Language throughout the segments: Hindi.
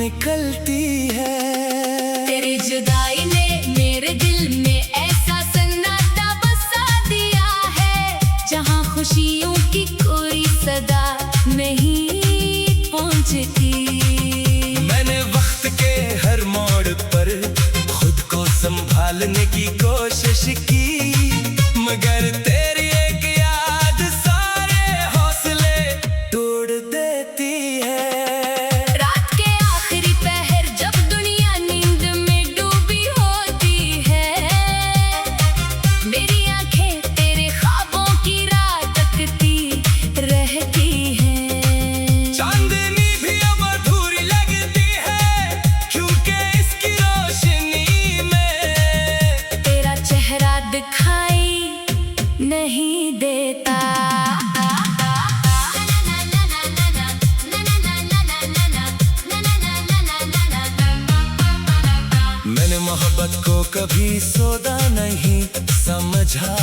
निकलती है। तेरी जुदाई ने मेरे दिल में ऐसा सन्नाटा बसा दिया है, जहाँ खुशियों की कोई सदा नहीं पहुँचती। मैंने वक्त के हर मोड़ पर खुद को संभालने की कोशिश की, मगर तेरी एक याद सारे हौसले तोड़ देती है। रात के आखिरी पहर जब दुनिया नींद में डूबी होती है, मेरी आंखें तेरे ख्वाबों की राह तकती रहती हैं। चांदनी भी अब अधूरी लगती है, क्योंकि इसकी रोशनी में तेरा चेहरा दिखाई नहीं देता। मैंने मोहब्बत को कभी सौदा नहीं समझा,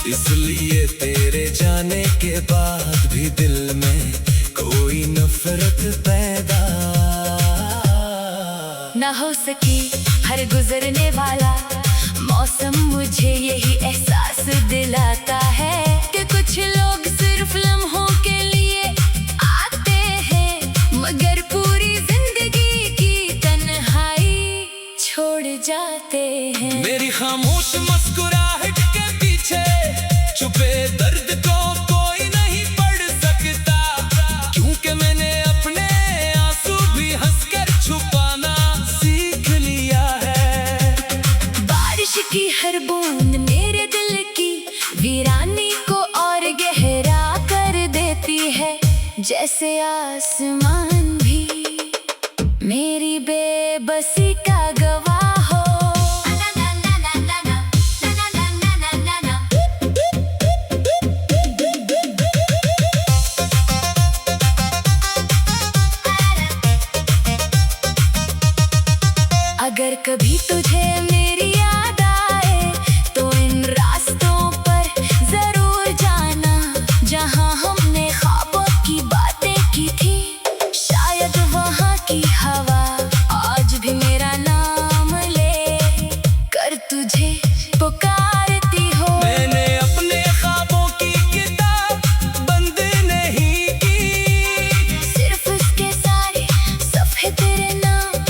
इसलिए तेरे जाने के बाद भी दिल में कोई नफरत पैदा न हो सकी हर गुजरने वाला मौसम मुझे यही एहसास दिलाता है कि कुछ लोग सिर्फ लम्हों के लिए आते हैं, मगर पूरी जिंदगी की तन्हाई छोड़ जाते हैं। मेरी खामोश मुस्कुराहट के पीछे छुपे दर्द को कोई नहीं पढ़ सकता, क्योंकि मैंने अपने आंसू भी हंसकर छुपाना सीख लिया है। बारिश की हर बूंद मेरे दिल की वीरानी को और गहरा कर देती है, जैसे आसमान भी मेरी बेबसी का गवाह हो। अगर कभी तुझे मेरी याद आए तो इन रास्तों पर जरूर जाना, जहां हमने ख्वाबों की बातें की थी, शायद वहां की हवा आज भी मेरा नाम ले कर तुझे पुकारती हो। मैंने अपने ख्वाबों की किताब बंद नहीं की, सिर्फ उसके सारे सफ़े तेरे नाम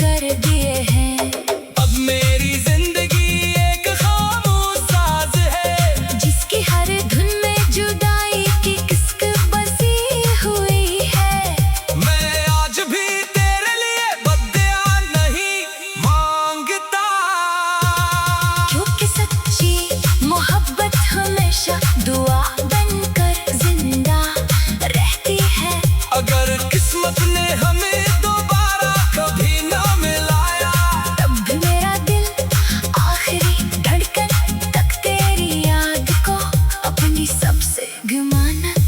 कर दिए हैं। अब मेरी जिंदगी एक खामोश साज है, जिसकी हर धुन में जुदाई की किस्क बसी हुई है। मैं आज भी तेरे लिए बद्दुआ नहीं मांगता, क्योंकि सच्ची मोहब्बत हमेशा दुआ बनकर जिंदा रहती है। अगर किस्मत ने हमें दोबारा कभी ना मिलाया, तब भी मेरा दिल आखिरी धड़कन तक तेरी याद को अपनी सबसे गुमानत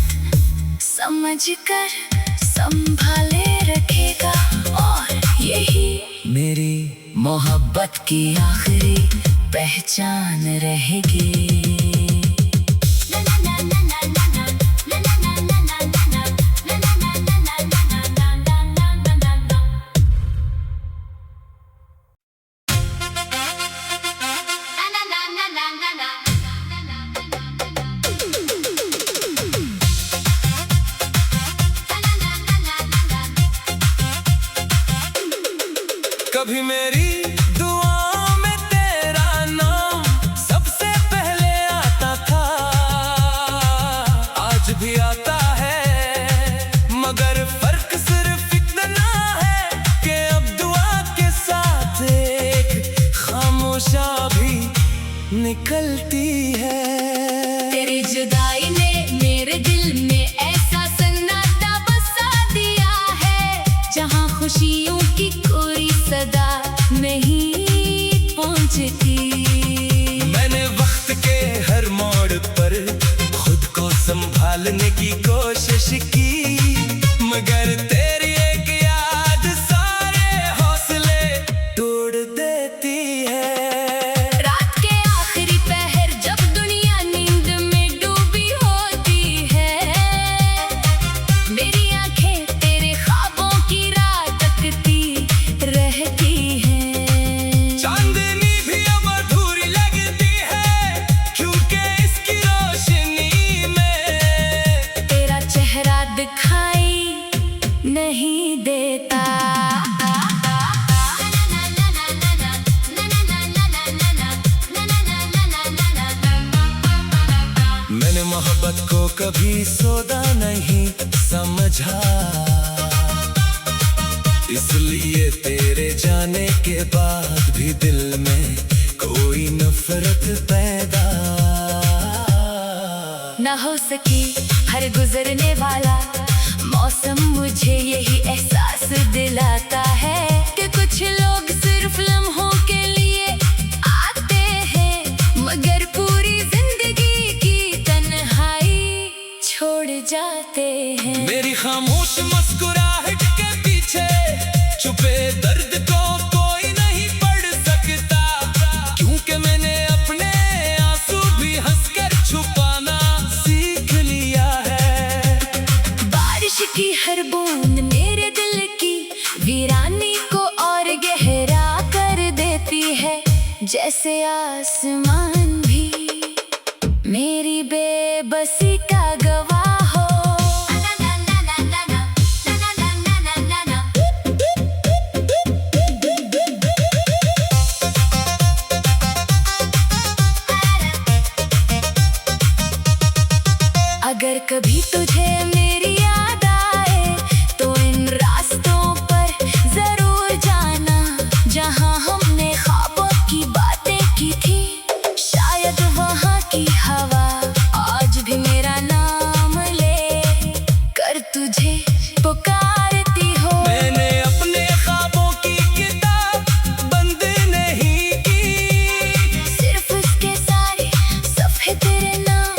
समझकर संभाले रखेगा, और यही मेरी मोहब्बत की आखिरी पहचान रहेगी। कभी मेरी दुआओं में तेरा नाम सबसे पहले आता था, आज भी आता है, मगर फर्क सिर्फ इतना है कि अब दुआ के साथ एक खामोशा भी निकलती है। तेरी जुदाई ने मेरे दिल में ऐसा सन्नाटा बसा दिया है, जहाँ खुशियों की कोई सदा नहीं पहुँचती। मैंने वक्त के हर मोड़ पर खुद को संभालने की कोशिश की, मगर तेरी एक याद सारे हौसले तोड़ देती है। रात के आखिरी पहर जब दुनिया नींद में डूबी होती है, मेरी आंखें तेरे ख्वाबों कभी सौदा नहीं समझा, इसलिए तेरे जाने के बाद भी दिल में कोई नफरत पैदा ना हो सकी हर गुजरने वाला मौसम मुझे यही एहसास दिलाता है कि कुछ लोग सिर्फ लम्हों के लिए आते हैं मगर पूरी जिंदगी की तन्हाई छोड़ जाते हैं। मेरी खामोश मुस्कुराहट के पीछे छुपे दर्द को कोई नहीं पढ़ सकता, क्योंकि मैंने अपने आंसू भी हंसकर छुपाना सीख लिया है। बारिश की हर बूंद मेरे दिल की वीरानी को और गहरा कर देती है, जैसे आसमान भी मेरी बेबसी का गवाह हो। अगर कभी तुझे मेरी याद आए तो इन रास्तों पर जरूर जाना, जहां हमने ख्वाबों की बातें की थी, शायद वहां की हवा आज भी मेरा नाम ले कर तुझे पुकारती हो। मैंने अपने ख्वाबों की किताब बंद नहीं की, सिर्फ उसके सारे सफ़े तेरे नाम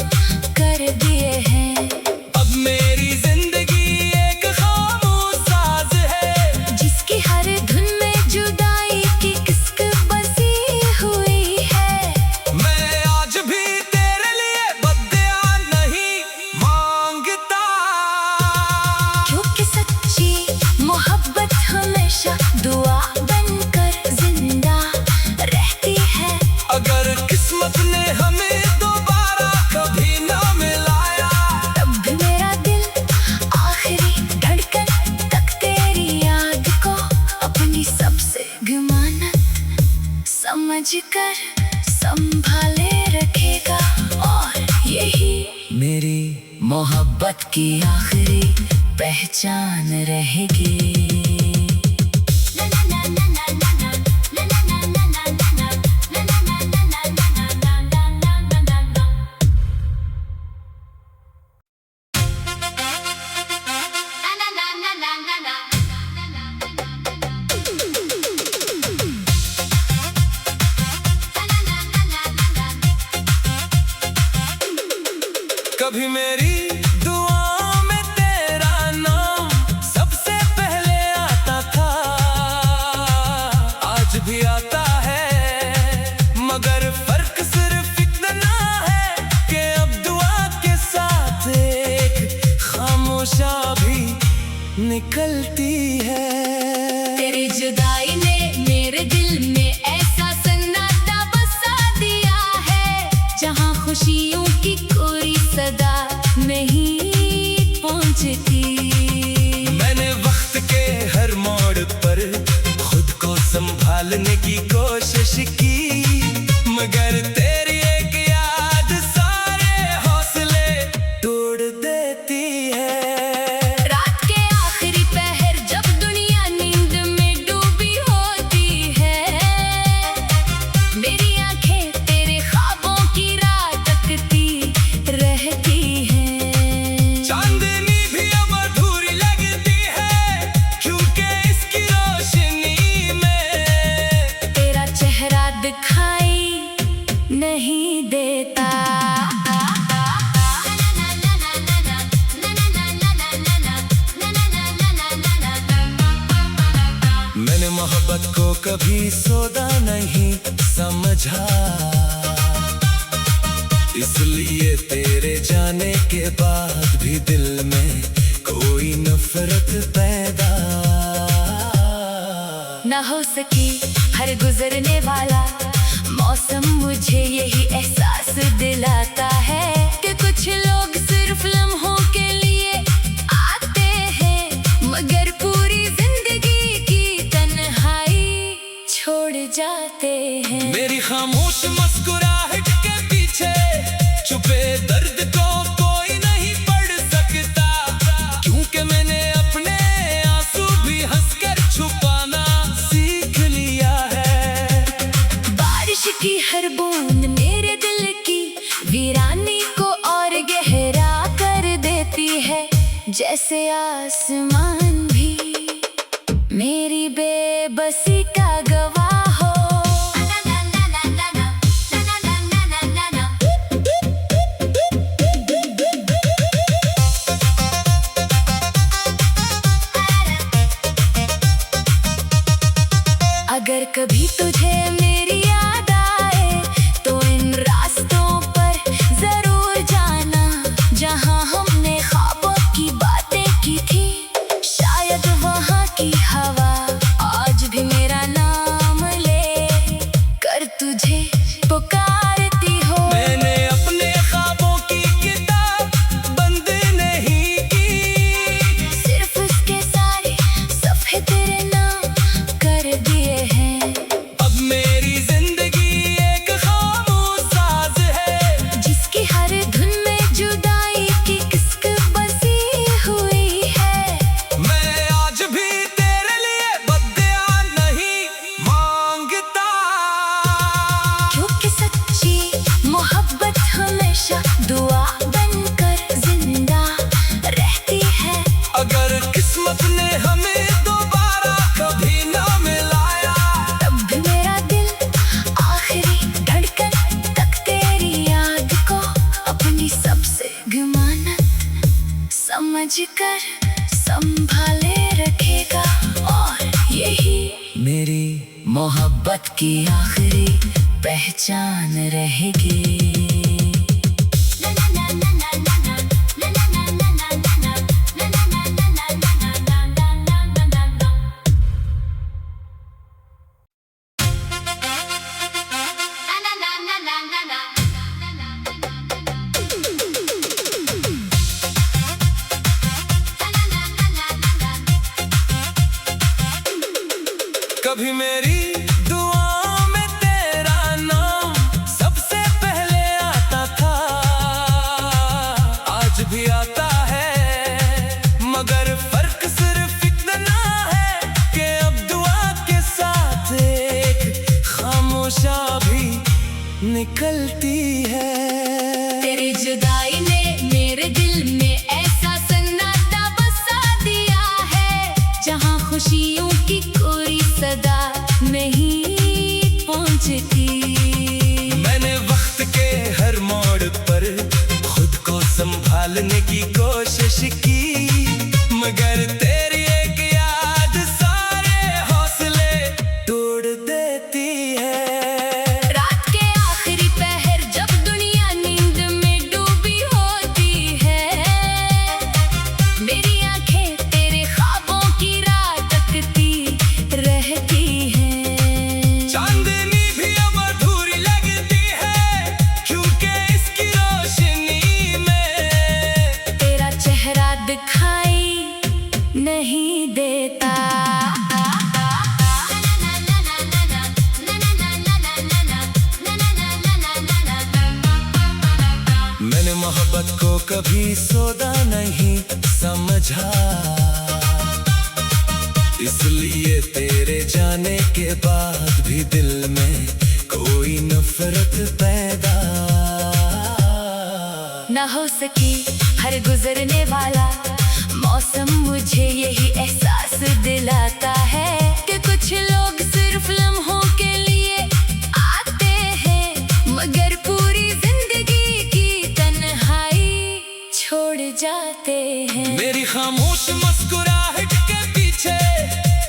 कर दिए हैं। अब मेरी जिंदगी एक खामोश साज है, जिसकी हर धुन में जुदाई की किस्क बसी हुई है। मैं आज भी तेरे लिए बद्दुआ नहीं मांगता, क्योंकि सच्ची मोहब्बत हमेशा दुआ बनकर जिंदा रहती है। अगर किस्मत ने हमें दोबारा कभी ना मिलाया, तब भी मेरा दिल आखिरी धड़कन तक तेरी याद को अपनी सबसे गुमानत समझकर संभाले रखेगा, और यही मेरी मोहब्बत की आखिरी पहचान रहेगी। कभी मेरी दुआओं में तेरा नाम सबसे पहले आता था, आज भी आता है, मगर फर्क सिर्फ इतना है कि अब दुआ के साथ एक खामोशा भी निकलती है। तेरी जुदाई ने मेरे दिल में ऐसा सन्नाटा बसा दिया है, जहां खुशियों की कोई सदा नहीं पहुंचती। मैंने वक्त के हर मोड़ पर खुद को संभालने की कोशिश की, मगर तेरी एक याद सारे हौसले तोड़ देती है। रात के आखिरी पहर जब दुनिया नींद में डूबी होती है, मेरी आंखें तेरे ख्वाबों की राह तकती रहती हैं। चांदनी भी अब अधूरी लगती है, क्योंकि इसकी रोशनी में तेरा चेहरा दिखाई नहीं देता। मैंने मोहब्बत को कभी सौदा नहीं समझा, इसलिए तेरे जाने के बाद भी दिल में कोई नफरत पैदा ना हो सकी हर गुजरने वाला मौसम मुझे यही एहसास दिलाता है कि कुछ लोग सिर्फ लम्हों के लिए आते हैं, मगर पूरी जिंदगी की तन्हाई छोड़ जाते हैं। मेरी खामोश मुस्कुराहट के पीछे छुपे दर्द को कोई नहीं जैसे आसमान भी मेरी बेबसी का गवाह हो। अगर कभी तुझे मेरी याद आए तो इन रास्तों पर जरूर जाना, जहां हमने ख्वाबों की बातें की थी। शायद वहां की हवा आज भी मेरा नाम ले कर तुझे पुकारती हो। मैंने अपने ख्वाबों की किताब बंद नहीं की, सिर्फ उसके सारे सफ़े तेरे नाम कर दिए हैं। अब मेरी जिंदगी एक खामोश साज है, जिसकी हर धुन में जुदाई की किस्क बसी हुई है। मैं आज भी तेरे लिए बद्दुआ नहीं मांगता, क्योंकि सच्ची मोहब्बत हमेशा दुआ बनकर जिंदा रहती है। अगर किस्मत ने हमें दोबारा कभी ना मिलाया, तब भी मेरा दिल आखिरी धड़कन तक तेरी याद को अपनी सबसे गुमानत समझकर संभाले रखेगा। और यही मेरी मोहब्बत की आखिरी पहचान रहेगी। कभी मेरी दुआओं में तेरा नाम सबसे पहले आता था, आज भी आता है, मगर फर्क सिर्फ इतना है कि अब दुआ के साथ एक खामोशा भी निकलती है। तेरी जुदाई ने मेरे दिल में ऐसा सन्नाटा बसा दिया है, जहां खुशियों की कोई सदा नहीं पहुंचती। मैंने वक्त के हर मोड़ पर खुद को संभालने की कोशिश की, मगर तेरी एक याद सारे हौसले तोड़ देती है। रात के आखिरी पहर जब दुनिया नींद में डूबी होती है, मेरी आंखें तेरे ख्वाबों की राह तकती रहती हैं। चांदनी भी अब अधूरी लगती है, क्योंकि इसकी रोशनी में तेरा चेहरा दिखाई नहीं देता। मैंने मोहब्बत को कभी सौदा नहीं समझा, इसलिए तेरे जाने के बाद भी दिल में कोई नफरत पैदा न हो सकी हर गुजरने वाला मौसम मुझे यही एहसास दिलाता है कि कुछ लोग सिर्फ लम्हों के लिए आते हैं, मगर पूरी जिंदगी की तन्हाई छोड़ जाते हैं। मेरी खामोश मुस्कुराहट के पीछे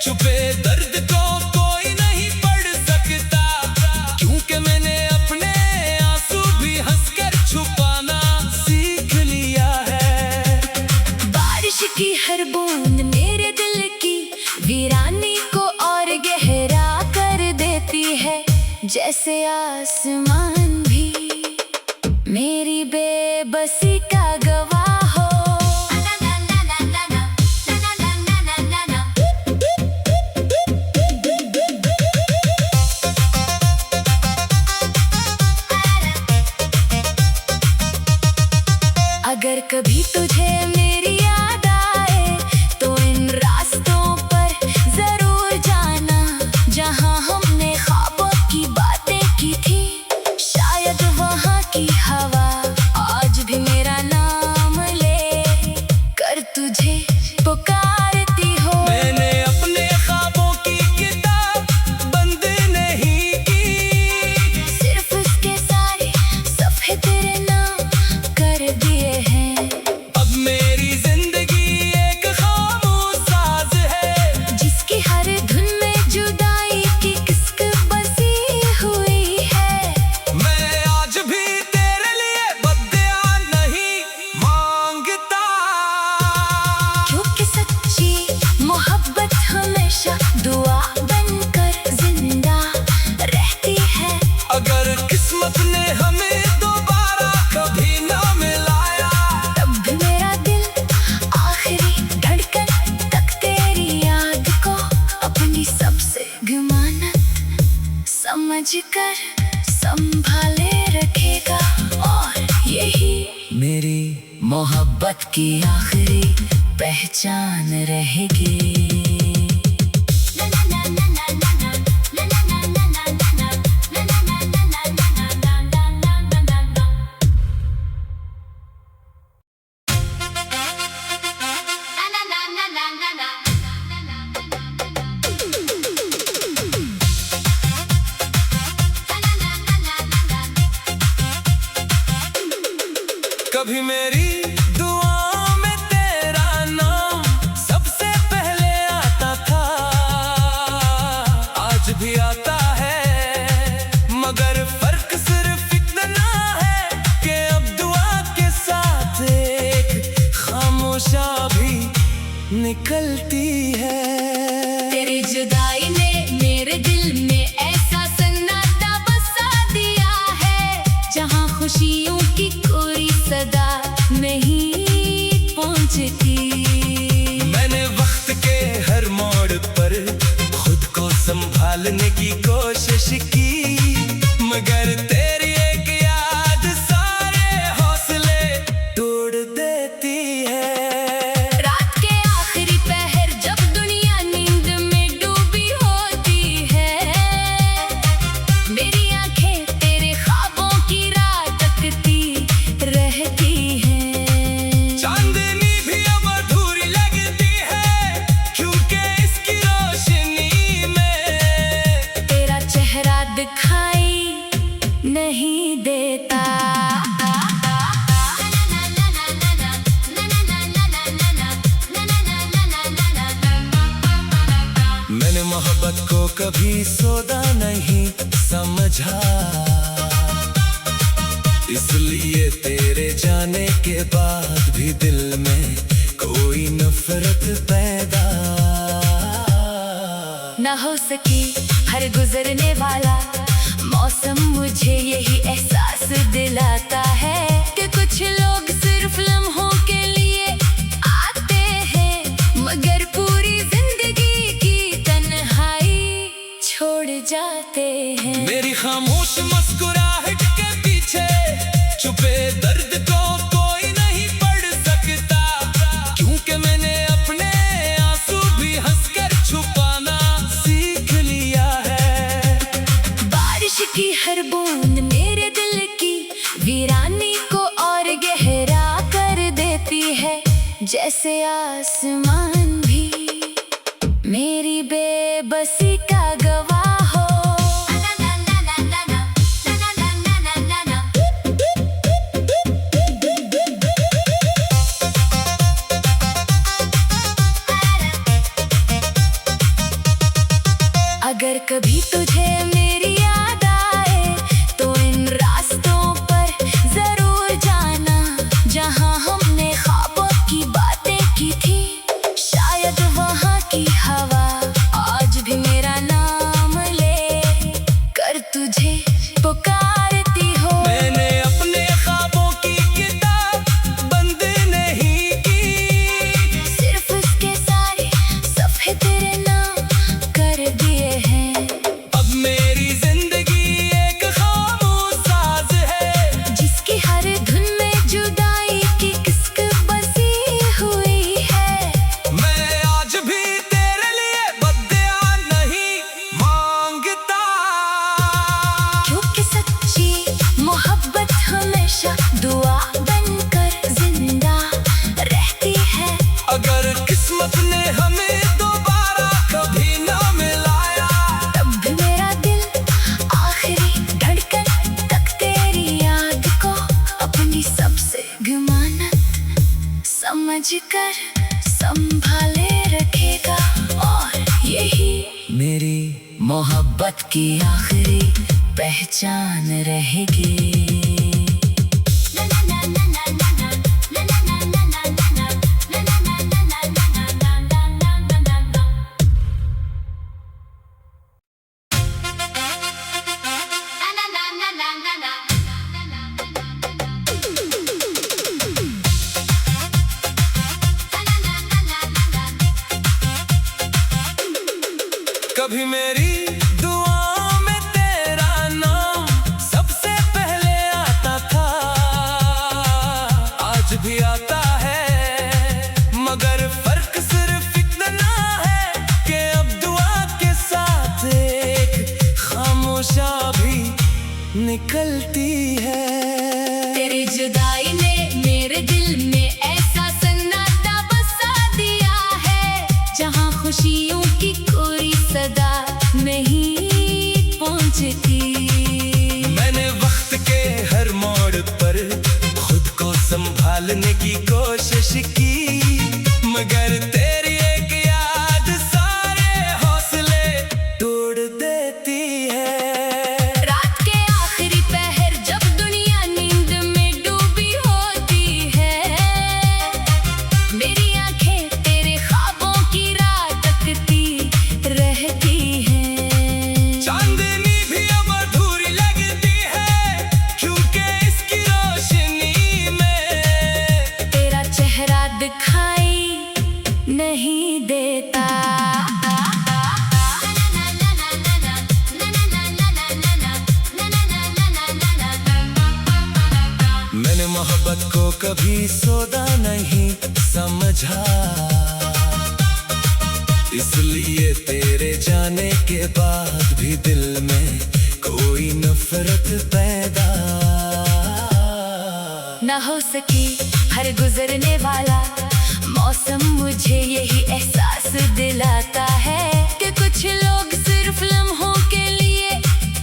छुपे दर्द को कोई नहीं पढ़ सकता, क्योंकि मैंने अपने आंसू भी हंसकर छुपाना सीख लिया है। बारिश की हर बूंद मेरे दिल की वीरानी को और गहरा कर देती है, जैसे आसमान भी मेरी बेबसी का गवाह हो। अगर कभी तुझे मेरी याद आए तो इन रास्तों पर जरूर जाना, जहां हमने ख्वाबों की बातें की थी। शायद वहां की हवा समझ कर संभाले रखेगा और यही मेरी मोहब्बत की आखिरी पहचान रहेगी। कभी मेरी दुआओं में तेरा नाम सबसे पहले आता था, आज भी आता है, मगर फर्क सिर्फ इतना है कि अब दुआ के साथ एक खामोशा भी निकलती है। तेरी जुदाई ने मेरे दिल में ऐसा सन्नाटा बसा दिया है, जहाँ खुशियों की कोई सदा नहीं पहुंचती। मैंने वक्त के हर मोड़ पर खुद को संभालने की कोशिश की, मगर तेरी एक याद सारे हौसले तोड़ देती है। रात के आखिरी पहर जब दुनिया नींद में डूबी होती है, मेरी आंखें तेरे ख्वाबों की राह तकती रहती हैं। चांदनी भी अब अधूरी लगती है, क्योंकि इसकी रोशनी में तेरा चेहरा दिखाई नहीं देता। मैंने मोहब्बत को कभी सौदा नहीं समझा, इसलिए तेरे जाने के बाद भी दिल में कोई नफरत पैदा न हो सकी हर गुजरने वाला मौसम मुझे यही एहसास दिलाता है कि कुछ लोग सिर्फ लम्हों के लिए आते हैं, मगर पूरी जिंदगी की तन्हाई छोड़ जाते हैं। मेरी खामोश मुस्कुराहट के पीछे छुपे दर्द को कोई नहीं पढ़ सकता, क्योंकि मैंने अपने आंसू भी हंसकर छुपाना सीख लिया है। बारिश की हर बूंद मेरे दिल की वीरानी को और गहरा कर देती है, जैसे आसमान भी मेरी बेबसी का गवाह हो। अगर कभी तुझे मेरी याद आए तो इन रास्तों पर जरूर जाना, जहाँ हमने ख्वाबों की बातें की थी, शायद वहाँ की हवा आज भी मेरा नाम ले कर तुझे पुकारती हो। मैंने अपने ख्वाबों की किताब बंद नहीं की, सिर्फ उसके सारे सफ़े तेरे नाम कर दिए हैं। अब मेरी जिंदगी एक खामोश साज है, जिसकी हर धुन में जुदाई की किस्क बसी हुई है। मैं आज भी तेरे लिए बद्दुआ नहीं मांगता, क्योंकि सच्ची मोहब्बत हमेशा दुआ बनकर जिंदा रहती है। अगर किस्मत ने हमें दोबारा कभी ना मिलाया, तब भी मेरा दिल आखिरी धड़कन तक तेरी याद को अपनी सबसे गुमानत समझ कर संभाले रखेगा और यही मेरी मोहब्बत की आखिरी पहचान रहेगी। कभी मेरी दुआओं में तेरा खुशियों की कोई सदा नहीं पहुंचती। मैंने वक्त के हर मोड़ पर खुद को संभालने की कोशिश की, मगर तेरी एक याद सारे हौसले तोड़ देती है। रात के आखिरी पहर जब दुनिया नींद में डूबी होती है, मेरी आंखें तेरे ख्वाबों की राह तकती रहती हैं। चांदनी भी अब अधूरी लगती है, क्योंकि इसकी रोशनी में तेरा चेहरा दिखाई नहीं देता। मैंने मोहब्बत को कभी सौदा नहीं समझा, इसलिए तेरे जाने के बाद भी दिल में कोई नफरत पैदा न हो सकी हर गुजरने वाला मौसम मुझे यही एहसास दिलाता है कि कुछ लोग सिर्फ लम्हों के लिए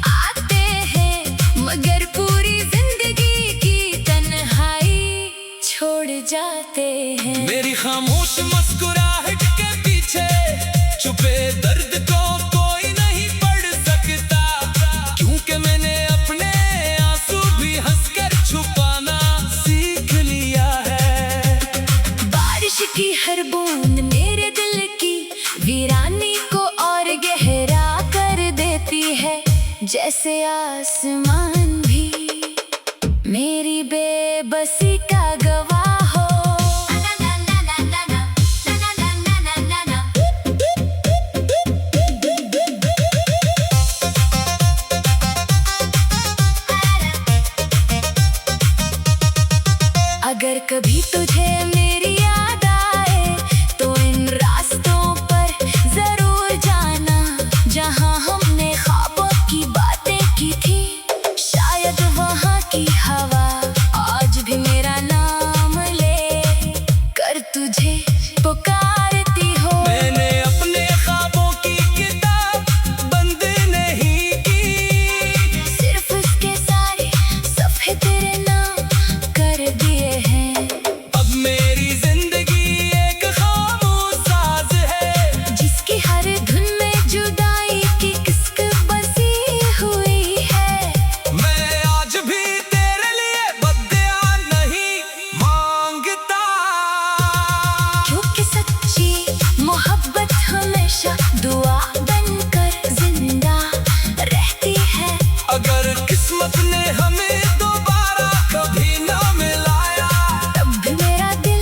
आते हैं, मगर पूरी जिंदगी की तन्हाई छोड़ जाते हैं। मेरी खामोश मुस्कुराहट के पीछे छुपे दर्द को कोई नहीं पढ़ सकता, क्योंकि मैंने अपने आंसू भी हंसकर छुपाना सीख लिया है। बारिश की हर बूंद मेरे दिल की वीरानी को और गहरा कर देती है, जैसे आसमान भी मेरी बेबसी का गवाह हो। अगर कभी तुझे मेरी याद आए तो इन रास्तों पर जरूर जाना, जहां हमने ख्वाबों की बातें की थी। शायद वहां की हवा आज भी मेरा नाम ले कर तुझे पुकारती हो। मैंने अपने ख्वाबों की किताब बंद नहीं की, सिर्फ उसके सारे सफ़े तेरे नाम कर दिए हैं। अब मेरी जिंदगी एक खामोश साज है, जिसकी हर धुन में जुदाई की किस्क बसी हुई है। मैं आज भी तेरे लिए बद्दुआ नहीं मांगता, क्योंकि सच्ची मोहब्बत हमेशा दुआ बनकर जिंदा रहती है। अगर किस्मत ने हमें दोबारा कभी ना मिलाया, तब भी मेरा दिल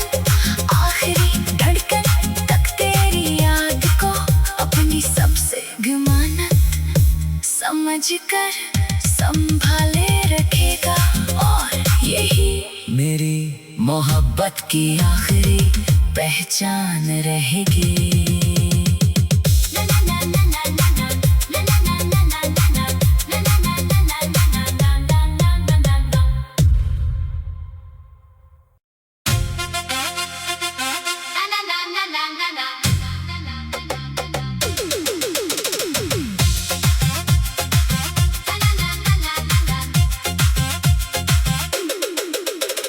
आखिरी धड़कन तक तेरी याद को अपनी सबसे गुमानत समझकर संभाले रखेगा, और यही मेरी मोहब्बत की आखिरी पहचान रहेगी।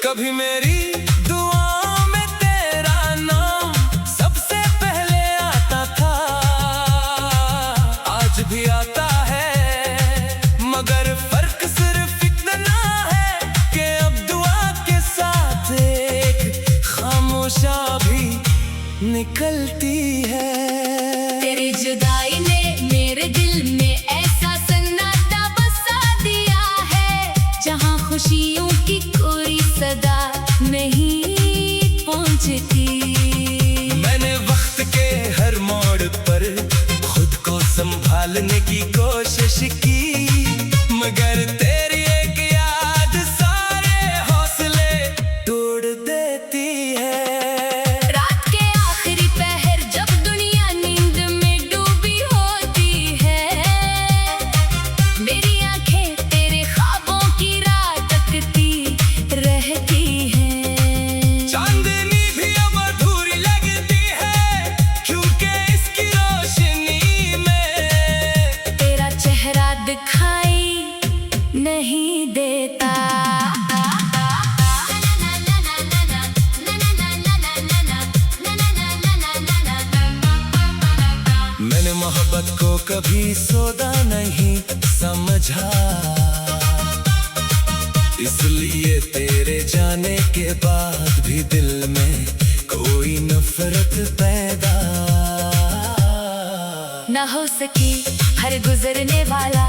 कभी मेरी दुआओं में तेरा नाम सबसे पहले आता था, आज भी आता है, मगर फर्क सिर्फ इतना है कि अब दुआ के साथ एक खामोशा भी निकलती है। तेरी जुदाई ने मेरे दिल में ऐसा सन्नाटा बसा दिया है, जहां खुशियों की कोई सदा नहीं पहुंचती। मैंने वक्त के हर मोड़ पर खुद को संभालने की कोशिश की, मगर तेरी एक याद सारे हौसले तोड़ देती है। रात के आखिरी पहर जब दुनिया नींद में डूबी होती है, मेरी आंखें तेरे ख्वाबों की राह तकती रहती हैं। चांदनी भी अब अधूरी लगती है, क्योंकि इसकी मोहब्बत को कभी सौदा नहीं समझा, इसलिए तेरे जाने के बाद भी दिल में कोई नफरत पैदा ना हो सकी हर गुजरने वाला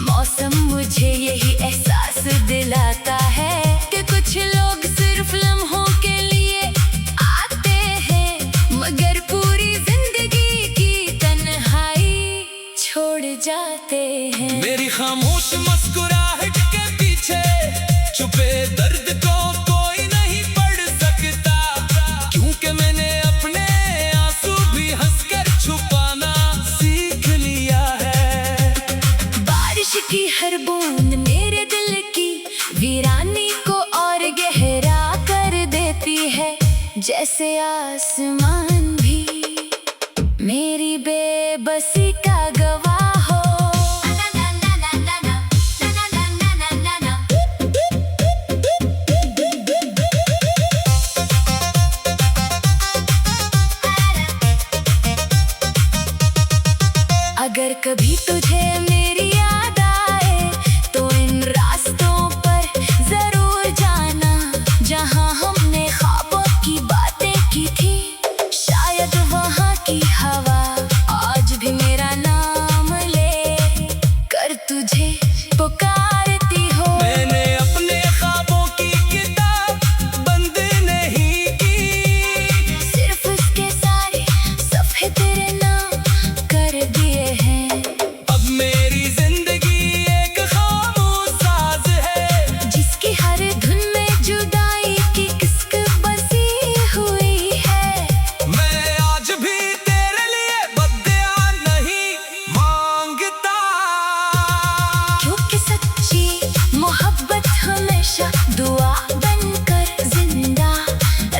मौसम मुझे यही एहसास दिलाता है कि कुछ लोग सिर्फ लम्हों के लिए आते हैं, मगर पूरी जिंदगी की तन्हाई छोड़ जाते हैं। मेरी खामोश मुस्कुराहट के पीछे छुपे दर्द को कोई नहीं पढ़ सकता, क्योंकि मैंने अपने आंसू भी हंसकर छुपाना सीख लिया है। बारिश की हर बूंद मेरे दिल की वीरानी को और गहरा कर देती है, जैसे आसमान भी मेरी बेबसी का गवाह हो। अगर कभी तुझे मेरी याद आए तो इन रास्तों पर जरूर जाना, जहां हमने ख्वाबों की बातें की थी, शायद वहां की हवा आज भी मेरा नाम ले कर तुझे पुकारती हो। मैंने अपने ख्वाबों की किताब बंद नहीं की, सिर्फ उसके सारे सफ़े तेरे नाम कर दिए हैं। अब मेरी जिंदगी एक खामोश साज है, जिसकी हर धुन में जुदाई की किस्क बसी हुई है। मैं आज भी तेरे लिए बद्दुआ नहीं मांगता, क्योंकि सच्ची मोहब्बत हमेशा दुआ बनकर जिंदा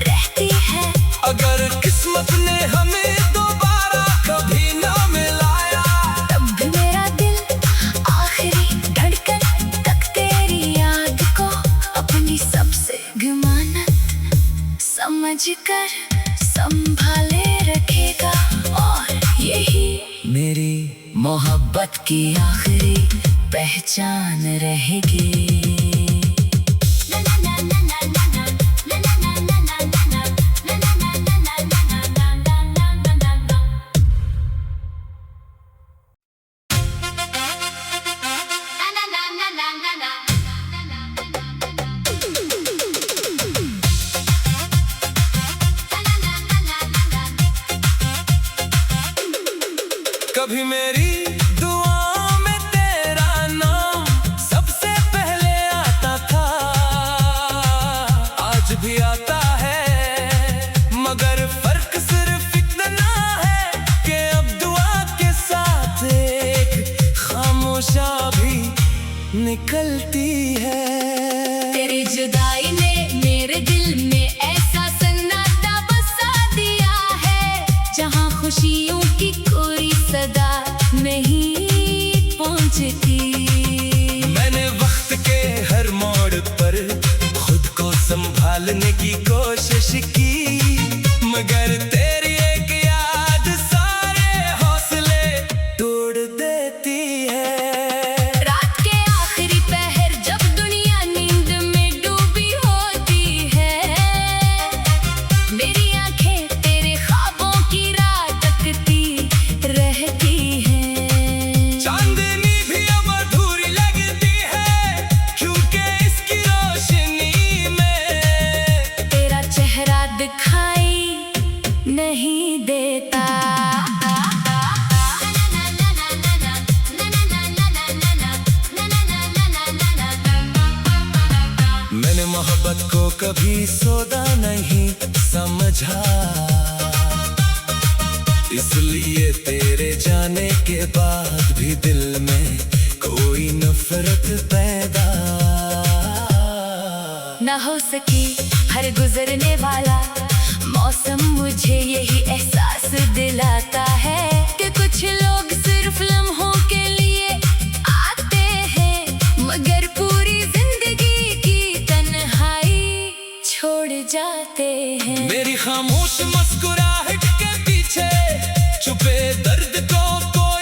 रहती है। अगर किस्मत ने हमें दोबारा कभी ना मिलाया, तब भी मेरा दिल आखिरी धड़कन तक तेरी याद को अपनी सबसे गुमानत समझकर संभाले रखेगा, और यही मेरी मोहब्बत की आखिरी पहचान रहेगी। कभी मेरी दुआओं में तेरा नाम सबसे पहले आता था, आज भी आता है, मगर फर्क सिर्फ इतना है कि अब दुआ के साथ एक खामोशा भी निकलती है। तेरी जुदाई ने मेरे दिल में ऐसा सन्नाटा बसा दिया है, जहां खुशियों की कोई सदा नहीं पहुंचती। मैंने वक्त के हर मोड़ पर खुद को संभालने की कोशिश की, मगर तेरी एक याद सारे हौसले तोड़ देती है। रात के आखिरी पहर जब दुनिया नींद में डूबी होती है, मेरी आंखें तेरे ख्वाबों की राह तकती रहती हैं। चांदनी भी अब अधूरी लगती है, क्योंकि इसकी रोशनी में तेरा चेहरा दिखाई नहीं देता। मैंने मोहब्बत को कभी सौदा नहीं समझा, इसलिए तेरे जाने के बाद भी दिल में कोई नफरत पैदा ना हो सकी हर गुजरने वाला मौसम मुझे यही एहसास दिलाता है कि कुछ लोग सिर्फ लम्हों के लिए आते हैं, मगर पूरी जिंदगी की तन्हाई छोड़ जाते हैं। मेरी खामोश मुस्कुराहट के पीछे छुपे दर्द को कोई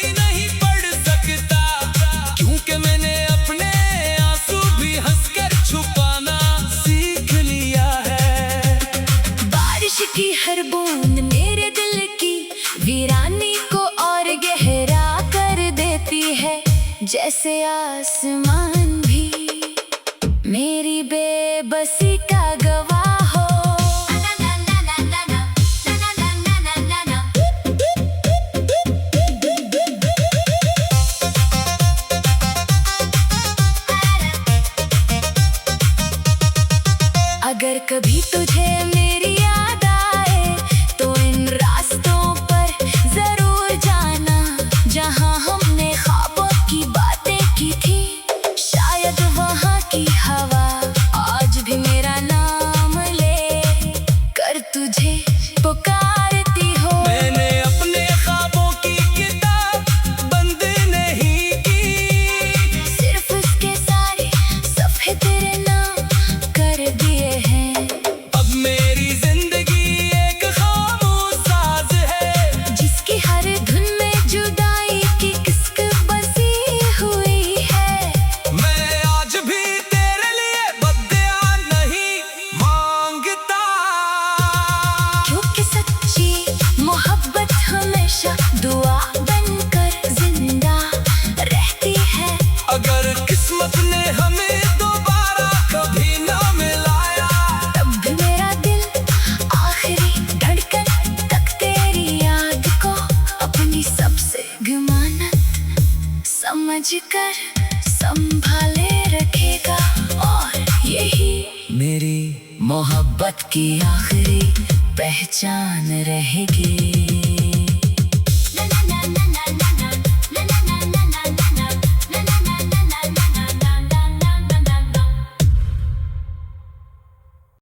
जैसे आसमान भी मेरी बेबसी का गवाह हो। अगर कभी तुझे मेरी याद आए तो इन रास्तों पर जरूर जाना, जहां हमने ख्वाबों की बातें की थी। शायद वहां की हवा आज भी मेरा नाम ले कर तुझे पुकारती हो। मैंने अपने ख्वाबों की किताब बंद नहीं की, सिर्फ उसके सारे सफ़े तेरे नाम कर दिए हैं। अब मेरी जिंदगी एक खामोश साज है, जिसकी हर धुन में जुदाई की किस्क बसी हुई है। मैं आज भी तेरे लिए बद्दुआ नहीं मांगता, क्योंकि सच्ची मोहब्बत हमेशा दुआ बनकर जिंदा रहती है। अगर किस्मत ने हमें दोबारा कभी ना मिलाया, तब भी मेरा दिल आखिरी धड़कन तक तेरी याद को अपनी सबसे गुमानत समझकर संभाले रखेगा। और यही मेरी मोहब्बत की आखिरी पहचान रहेगी।